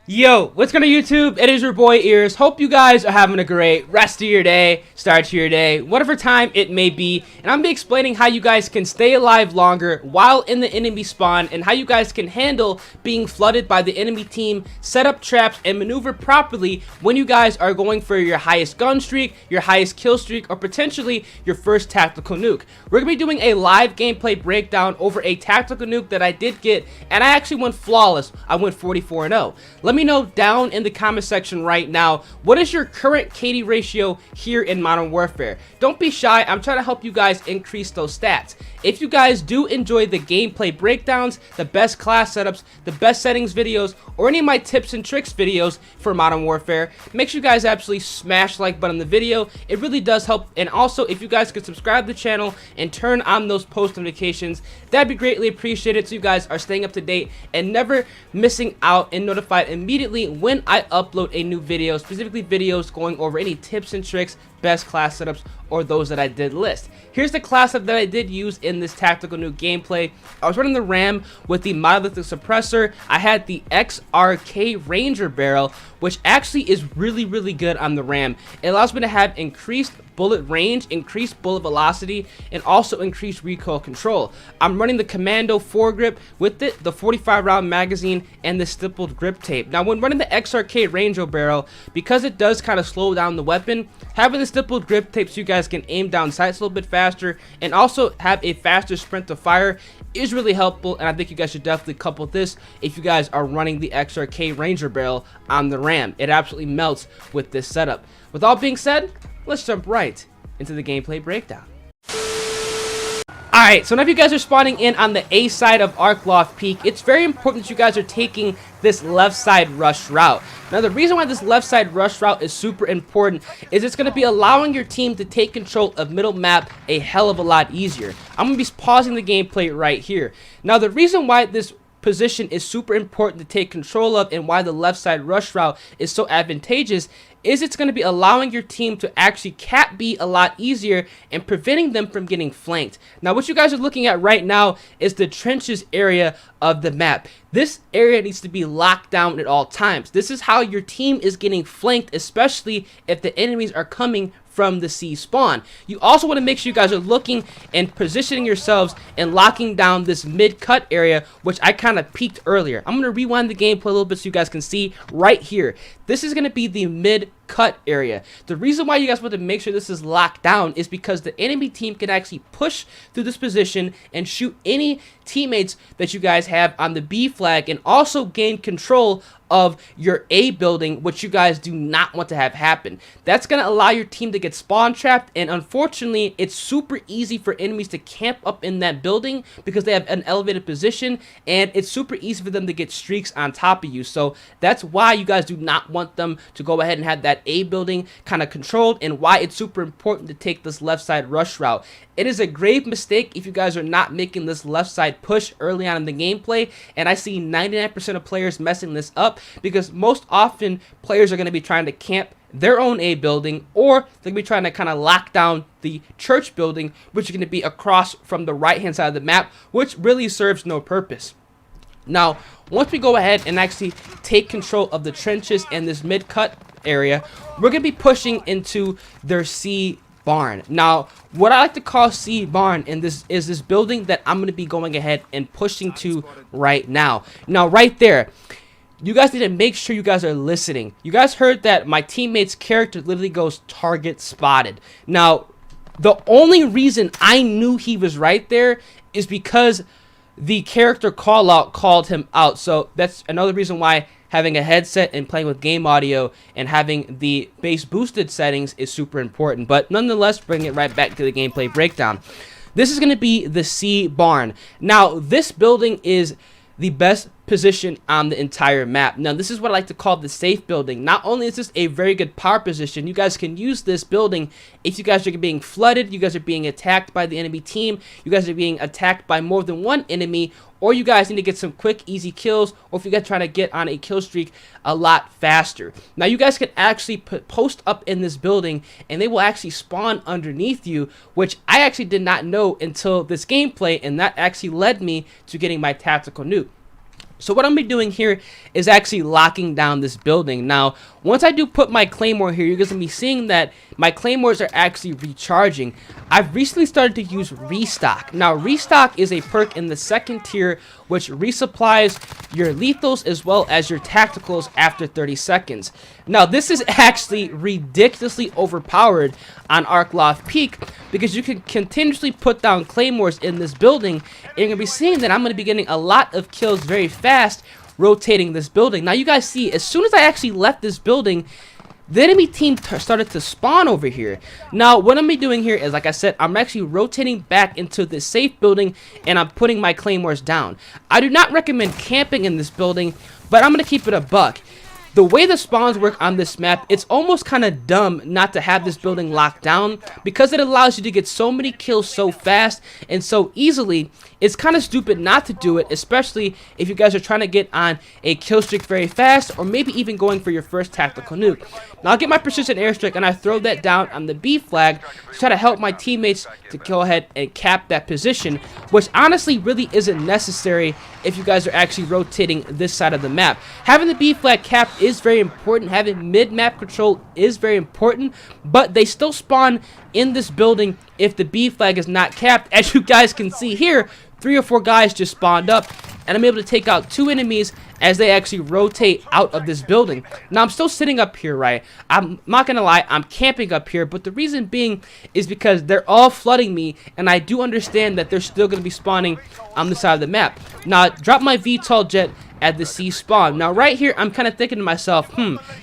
Yo, what's going on YouTube? It is your boy Ears. Hope you guys are having a great rest of your day, start to your day, whatever time it may be. And I'm going to be explaining how you guys can stay alive longer while in the enemy spawn and how you guys can handle being flooded by the enemy team, set up traps, and maneuver properly when you guys are going for your highest gun streak, your highest kill streak, or potentially your first tactical nuke. We're going to be doing a live gameplay breakdown over a tactical nuke that I did get, and I actually went flawless. I went 44-0. Let me know down in the comment section right now, what is your current KD ratio here in Modern Warfare? Don't be shy, I'm trying to help you guys increase those stats. If you guys do enjoy the gameplay breakdowns, the best class setups, the best settings videos, or any of my tips and tricks videos for Modern Warfare, make sure you guys absolutely smash the like button on the video. It really does help. And also, if you guys could subscribe to the channel and turn on those post notifications, that'd be greatly appreciated, so you guys are staying up to date and never missing out and notified immediately when I upload a new video, specifically videos going over any tips and tricks, best class setups, or those that I did list. Here's the class setup that I did use in this tactical nuke gameplay. I was running the RAM with the monolithic suppressor. I had the XRK Ranger barrel, which actually is really good on the RAM. It allows me to have increased bullet range, increased bullet velocity, and also increased recoil control. I'm running the Commando foregrip with it, the 45 round magazine, and the stippled grip tape. Now when running the XRK Ranger barrel, because it does kind of slow down the weapon, having the stippled grip tape so you guys can aim down sights a little bit faster and also have a faster sprint to fire is really helpful, and I think you guys should definitely couple this if you guys are running the XRK Ranger barrel on the RAM. It absolutely melts with this setup. With all being said, let's jump right into the gameplay breakdown. Alright, so now if you guys are spawning in on the A side of Arcloft Peak, it's very important that you guys are taking this left side rush route. Now the reason why this left side rush route is super important is it's going to be allowing your team to take control of middle map a hell of a lot easier. I'm going to be pausing the gameplay right here. Now the reason why this position is super important to take control of and why the left side rush route is so advantageous is it's going to be allowing your team to actually cap B a lot easier and preventing them from getting flanked. Now what you guys are looking at right now is the trenches area of the map. This area needs to be locked down at all times. This is how your team is getting flanked, especially if the enemies are coming from the C spawn. You also want to make sure you guys are looking and positioning yourselves and locking down this mid-cut area, which I kind of peeked earlier. I'm going to rewind the gameplay a little bit so you guys can see right here. This is going to be the mid-cut area. The reason why you guys want to make sure this is locked down is because the enemy team can actually push through this position and shoot any teammates that you guys have on the B flag and also gain control of your A building, which you guys do not want to have happen. That's going to allow your team to get spawn trapped, and unfortunately it's super easy for enemies to camp up in that building because they have an elevated position, and it's super easy for them to get streaks on top of you. So that's why you guys do not want them to go ahead and have that A building kind of controlled, and why it's super important to take this left side rush route. It is a grave mistake if you guys are not making this left side push early on in the gameplay, and I see 99% of players messing this up because most often players are going to be trying to camp their own A building, or they're going to be trying to kind of lock down the church building, which is going to be across from the right hand side of the map, which really serves no purpose. Now, once we go ahead and actually take control of the trenches and this mid-cut area, we're going to be pushing into their C barn. Now, what I like to call C barn in this is this building that I'm going to be going ahead and pushing to right now. Now, right there, you guys need to make sure you guys are listening. You guys heard that my teammate's character literally goes target spotted. Now, the only reason I knew he was right there is because the character call out called him out. So that's another reason why having a headset and playing with game audio and having the bass boosted settings is super important. But nonetheless, bring it right back to the gameplay breakdown. This is going to be the C barn. Now, this building is the best position on the entire map. Now, this is what I like to call the safe building. Not only is this a very good power position, you guys can use this building if you guys are being flooded, you guys are being attacked by the enemy team, you guys are being attacked by more than one enemy, or you guys need to get some quick, easy kills, or if you guys are trying to get on a kill streak a lot faster. Now, you guys can actually post up in this building, and they will actually spawn underneath you, which I actually did not know until this gameplay, and that actually led me to getting my tactical nuke. So what I'm gonna be doing here is actually locking down this building. Now, once I do put my claymore here, you're gonna be seeing that my claymores are actually recharging. I've recently started to use restock. Now, restock is a perk in the second tier which resupplies your lethals as well as your tacticals after 30 seconds. Now, this is actually ridiculously overpowered on Arcloft Peak because you can continuously put down claymores in this building, and you're gonna be seeing that I'm gonna be getting a lot of kills very fast rotating this building. Now, you guys see, as soon as I actually left this building, the enemy team started to spawn over here. Now, what I'm doing here is, like I said, I'm actually rotating back into this safe building, and I'm putting my claymores down. I do not recommend camping in this building, but I'm going to keep it a buck. The way the spawns work on this map, it's almost kind of dumb not to have this building locked down because it allows you to get so many kills so fast and so easily. It's kind of stupid not to do it, especially if you guys are trying to get on a kill streak very fast or maybe even going for your first tactical nuke. Now, I'll get my precision airstrike and I throw that down on the B flag to try to help my teammates to go ahead and cap that position, which honestly really isn't necessary if you guys are actually rotating this side of the map. Having the B flag capped is very important. Having mid-map control is very important, but they still spawn in this building if the B flag is not capped. As you guys can see here, 3 or 4 guys just spawned up, and I'm able to take out 2 enemies as they actually rotate out of this building. Now, I'm still sitting up here, right? I'm not gonna lie, I'm camping up here, but the reason being is because they're all flooding me, and I do understand that they're still gonna be spawning on the side of the map. Now, I drop my VTOL jet at the C spawn. Now, right here, I'm kind of thinking to myself,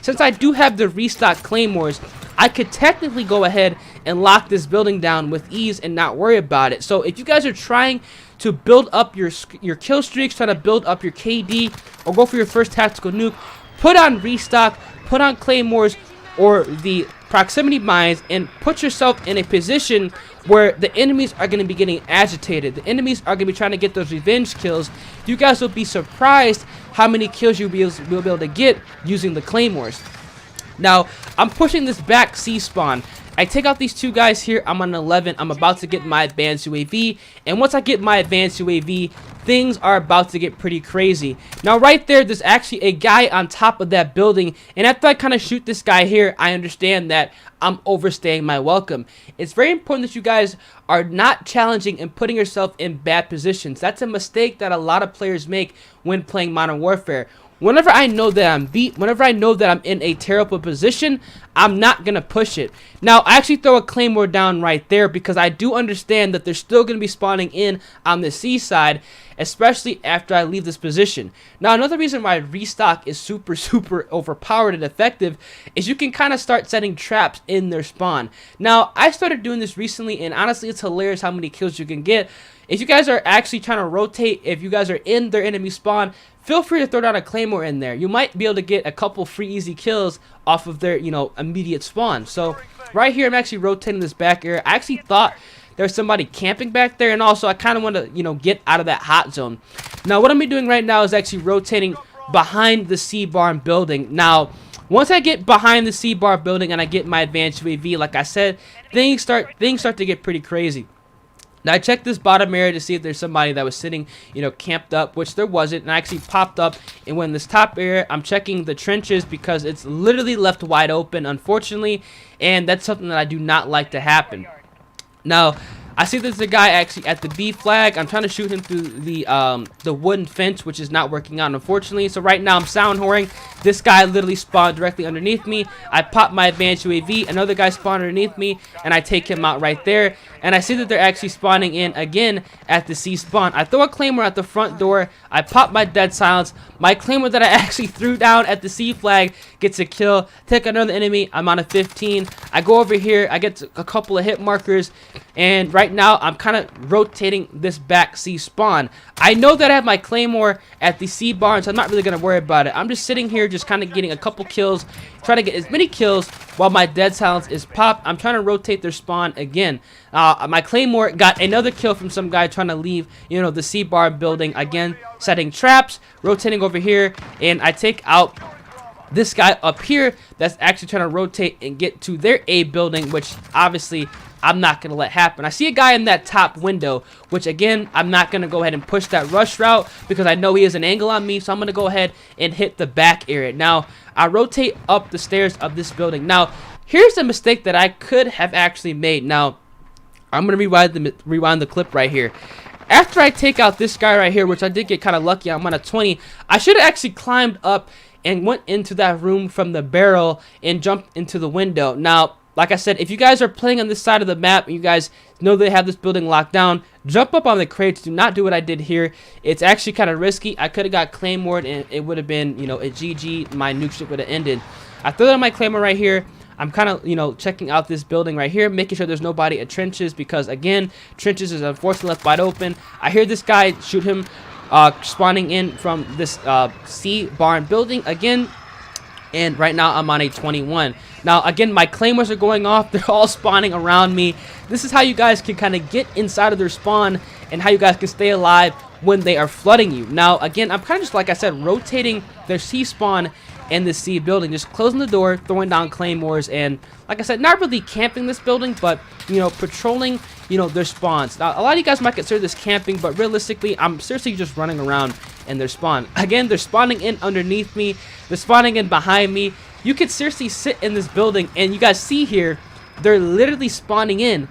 since I do have the restock claymores, I could technically go ahead and lock this building down with ease and not worry about it. So if you guys are trying to build up your kill streaks, trying to build up your KD, or go for your first tactical nuke, put on restock, put on claymores or the proximity mines, and put yourself in a position where the enemies are going to be getting agitated. The enemies are going to be trying to get those revenge kills. You guys will be surprised how many kills you'll be able to get using the claymores. Now, I'm pushing this back C spawn. I take out these 2 guys here. I'm on 11. I'm about to get my advanced UAV, and once I get my advanced UAV, things are about to get pretty crazy. Now, right there's actually a guy on top of that building, and after I kind of shoot this guy here, I understand that I'm overstaying my welcome. It's very important that you guys are not challenging and putting yourself in bad positions. That's a mistake that a lot of players make when playing Modern Warfare. Whenever I know that I'm beat, whenever I know that I'm in a terrible position, I'm not going to push it. Now, I actually throw a claymore down right there because I do understand that they're still going to be spawning in on the C side, especially after I leave this position. Now, another reason why restock is super overpowered and effective is you can kind of start setting traps in their spawn. Now, I started doing this recently, and honestly, it's hilarious how many kills you can get. If you guys are actually trying to rotate, if you guys are in their enemy spawn, feel free to throw down a claymore in there. You might be able to get a couple free easy kills off of their, immediate spawn. So right here, I'm actually rotating this back area. I actually thought there's somebody camping back there, and also I kind of want to, get out of that hot zone. Now, what I'm doing right now is actually rotating behind the C barn building. Now, once I get behind the C bar building and I get my advanced UAV, like I said, things start to get pretty crazy. Now, I checked this bottom area to see if there's somebody that was sitting, camped up, which there wasn't. And I actually popped up and went in this top area. I'm checking the trenches because it's literally left wide open, unfortunately. And that's something that I do not like to happen. Now, I see there's a guy actually at the B flag. I'm trying to shoot him through the wooden fence, which is not working out, unfortunately. So right now I'm sound whoring. This guy literally spawned directly underneath me. I pop my advanced UAV. Another guy spawned underneath me, and I take him out right there. And I see that they're actually spawning in again at the C spawn. I throw a claymore at the front door. I pop my dead silence. My claymore that I actually threw down at the C flag gets a kill. Take another enemy. I'm on a 15. I go over here. I get a couple of hit markers. And right now, I'm kind of rotating this back C spawn. I know that I have my claymore at the C barn, so I'm not really going to worry about it. I'm just sitting here just kind of getting a couple kills, trying to get as many kills while my dead silence is popped. I'm trying to rotate their spawn again. My claymore got another kill from some guy trying to leave, the C bar building. Again, setting traps, rotating over here, and I take out this guy up here that's actually trying to rotate and get to their A building, which obviously I'm not going to let happen. I see a guy in that top window, which again, I'm not going to go ahead and push that rush route because I know he has an angle on me. So I'm going to go ahead and hit the back area. Now, I rotate up the stairs of this building. Now, here's a mistake that I could have actually made. Now, I'm going to rewind the clip right here. After I take out this guy right here, which I did get kind of lucky, I'm on a 20, I should have actually climbed up and went into that room from the barrel and jumped into the window. Now, like I said, if you guys are playing on this side of the map and you guys know they have this building locked down, jump up on the crates. Do not do what I did here. It's actually kind of risky. I could have got Claymored and it would have been, you know, a GG. My nuke ship would have ended. I threw that on my Claymore right here. I'm kind of, you know, checking out this building right here, making sure there's nobody at trenches because, again, trenches is unfortunately left wide open. I hear this guy shoot him spawning in from this C barn building again. And right now I'm on a 21. Now, again, my claymores are going off. They're all spawning around me. This is how you guys can kind of get inside of their spawn and how you guys can stay alive when they are flooding you. Now, again, I'm kind of just, like I said, rotating their C spawn and the C building, just closing the door, throwing down claymores, and like I said, not really camping this building, but, you know, patrolling, you know, their spawns. Now, a lot of you guys might consider this camping, but realistically, I'm seriously just running around in their spawn. Again, they're spawning in underneath me. They're spawning in behind me. You could seriously sit in this building, and you guys see here, they're literally spawning in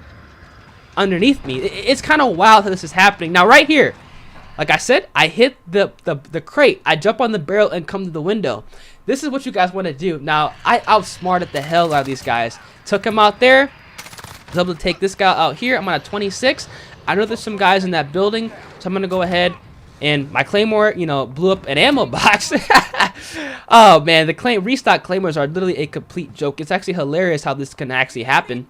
underneath me. It's kind of wild how this is happening. Now, right here, like I said, I hit the crate. I jump on the barrel and come to the window. This is what you guys want to do. Now, I outsmarted the hell out of these guys. Took him out there. Was able to take this guy out here. I'm on a 26. I know there's some guys in that building, so I'm going to go ahead and my Claymore, you know, blew up an ammo box. Oh, man, the restock Claymores are literally a complete joke. It's actually hilarious how this can actually happen.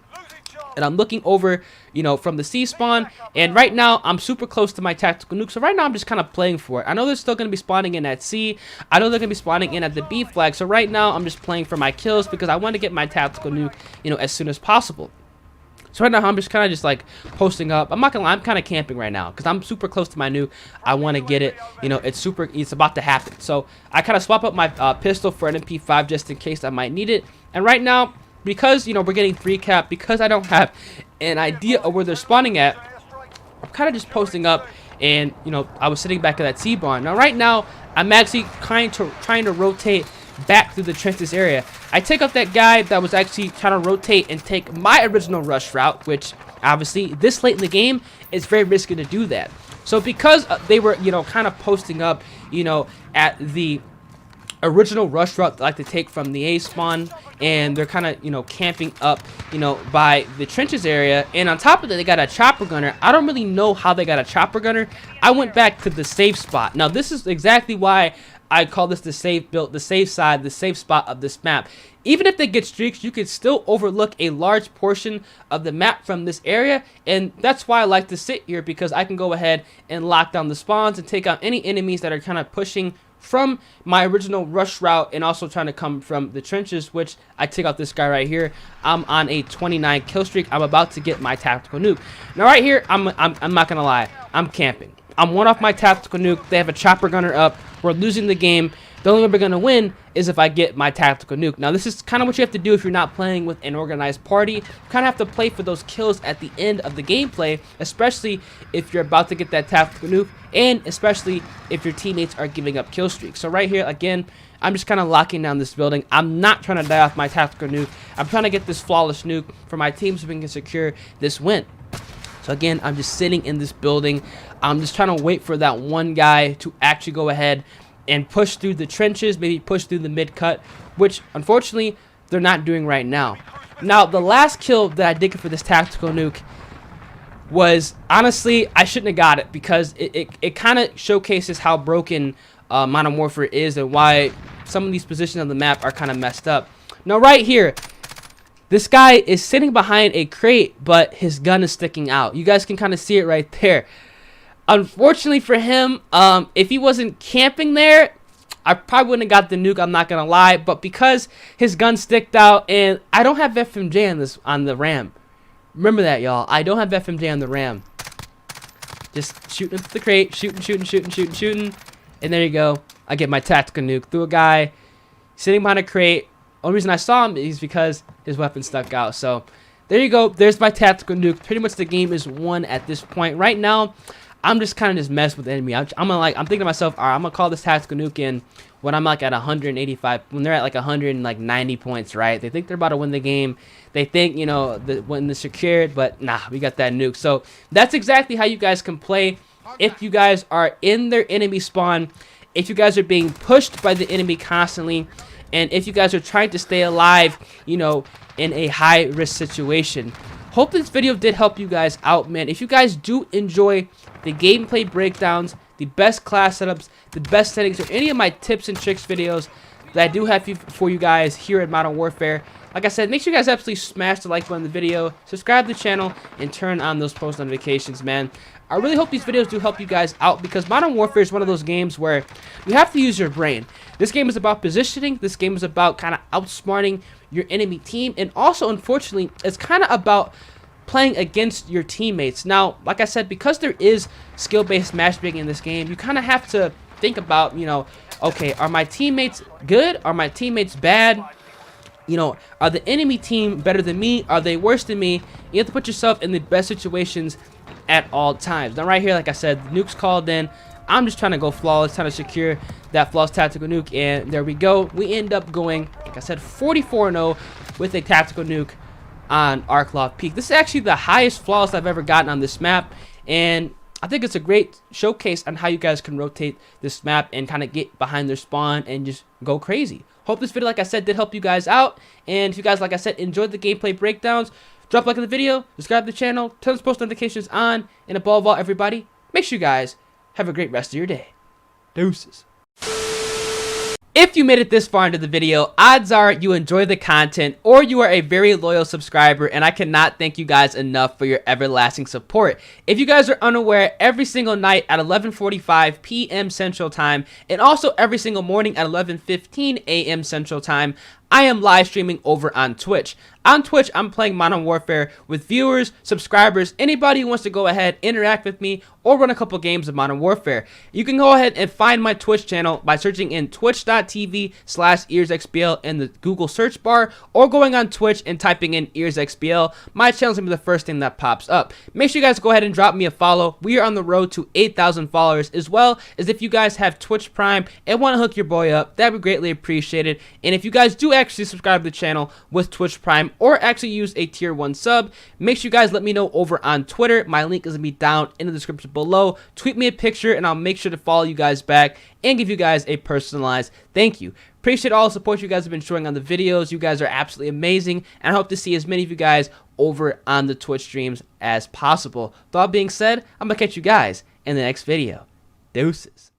And I'm looking over, you know, from the C spawn, and right now I'm super close to my tactical nuke. So right now I'm just kind of playing for it. I know they're still going to be spawning in at C. I know they're going to be spawning in at the B flag. So right now I'm just playing for my kills because I want to get my tactical nuke, you know, as soon as possible. So right now I'm just kind of just like posting up. I'm not gonna lie, I'm kind of camping right now because I'm super close to my nuke. I want to get it. You know, it's about to happen. So I kind of swap up my pistol for an MP5 just in case I might need it. And right now, because, you know, we're getting 3 cap, because I don't have an idea of where they're spawning at, I'm kind of just posting up, and, you know, I was sitting back at that C barn. Now, right now, I'm actually trying to rotate back through the trenches area. I take out that guy that was actually trying to rotate and take my original rush route, which, obviously, this late in the game, it's very risky to do that. So, because they were, you know, kind of posting up, you know, at the original rush route that I like to take from the A spawn, and they're kind of, you know, camping up, you know, by the trenches area, and on top of that they got a chopper gunner. I don't really know how they got a chopper gunner. I went back to the safe spot. Now this is exactly why I call this the safe build, the safe side, the safe spot of this map. Even if they get streaks, you could still overlook a large portion of the map from this area, and that's why I like to sit here, because I can go ahead and lock down the spawns and take out any enemies that are kind of pushing from my original rush route and also trying to come from the trenches, which I take out this guy right here. I'm on a 29 kill streak. I'm about to get my tactical nuke. Now right here, I'm not gonna lie, I'm camping. I'm one off my tactical nuke. They have a chopper gunner up. We're losing the game. The only way we're going to win is if I get my tactical nuke. Now, this is kind of what you have to do if you're not playing with an organized party. You kind of have to play for those kills at the end of the gameplay, especially if you're about to get that tactical nuke, and especially if your teammates are giving up kill streaks. So right here, again, I'm just kind of locking down this building. I'm not trying to die off my tactical nuke. I'm trying to get this flawless nuke for my team so we can secure this win. So again, I'm just sitting in this building. I'm just trying to wait for that one guy to actually go ahead and push through the trenches, maybe push through the mid-cut, which, unfortunately, they're not doing right now. Now, the last kill that I did for this tactical nuke was, honestly, I shouldn't have got it, because it kind of showcases how broken Modern Warfare is and why some of these positions on the map are kind of messed up. Now, right here, this guy is sitting behind a crate, but his gun is sticking out. You guys can kind of see it right there. Unfortunately for him, if he wasn't camping there, I probably wouldn't have got the nuke, I'm not going to lie. But because his gun sticked out, and I don't have FMJ on the RAM. Remember that, y'all. I don't have FMJ on the RAM. Just shooting into the crate, shooting. And there you go. I get my tactical nuke through a guy sitting behind a crate. Only reason I saw him is because his weapon stuck out. So there you go. There's my tactical nuke. Pretty much the game is won at this point. Right now, I'm just kind of just messing with the enemy. I'm thinking to myself, all right, I'm gonna call this tactical nuke in when I'm like at 185, when they're at like 190 points, right? They think they're about to win the game. They think, you know, when they're secured, but nah, we got that nuke. So that's exactly how you guys can play if you guys are in their enemy spawn, if you guys are being pushed by the enemy constantly, and if you guys are trying to stay alive, you know, in a high risk situation. Hope this video did help you guys out, man. If you guys do enjoy the gameplay breakdowns, the best class setups, the best settings, or any of my tips and tricks videos that I do have for you guys here at Modern Warfare, like I said, make sure you guys absolutely smash the like button on the video, subscribe to the channel, and turn on those post notifications, man. I really hope these videos do help you guys out, because Modern Warfare is one of those games where you have to use your brain. This game is about positioning. This game is about kind of outsmarting your enemy team, and also, unfortunately, it's kind of about playing against your teammates. Now, like I said, because there is skill-based matchmaking in this game, you kind of have to think about, you know, okay, are my teammates good? Are my teammates bad? You know, are the enemy team better than me? Are they worse than me? You have to put yourself in the best situations at all times. Now, right here, like I said, the nuke's called in. I'm just trying to go flawless, trying to secure that flawless tactical nuke, and there we go. We end up going, like I said, 44-0 with a tactical nuke on Arcloft Peak. This is actually the highest flawless I've ever gotten on this map, and I think it's a great showcase on how you guys can rotate this map and kind of get behind their spawn and just go crazy. Hope this video, like I said, did help you guys out, and if you guys, like I said, enjoyed the gameplay breakdowns, drop a like on the video, subscribe to the channel, turn those post notifications on, and above all, everybody, make sure you guys have a great rest of your day. Deuces. If you made it this far into the video, odds are you enjoy the content or you are a very loyal subscriber, and I cannot thank you guys enough for your everlasting support. If you guys are unaware, every single night at 11:45 p.m. Central Time, and also every single morning at 11:15 a.m. Central Time, I am live streaming over on Twitch. On Twitch, I'm playing Modern Warfare with viewers, subscribers, anybody who wants to go ahead, interact with me, or run a couple games of Modern Warfare. You can go ahead and find my Twitch channel by searching in twitch.tv/EarsXBL in the Google search bar, or going on Twitch and typing in EarsXBL. My channel's gonna be the first thing that pops up. Make sure you guys go ahead and drop me a follow. We are on the road to 8,000 followers, as well as if you guys have Twitch Prime and want to hook your boy up, that'd be greatly appreciated. And if you guys do actually subscribe to the channel with Twitch Prime, or actually use a tier 1 sub, make sure you guys let me know over on Twitter. My link is gonna be down in the description below. Tweet me a picture and I'll make sure to follow you guys back and give you guys a personalized thank you. Appreciate all the support you guys have been showing on the videos. You guys are absolutely amazing, and I hope to see as many of you guys over on the Twitch streams as possible. With all being said, I'm gonna catch you guys in the next video. Deuces.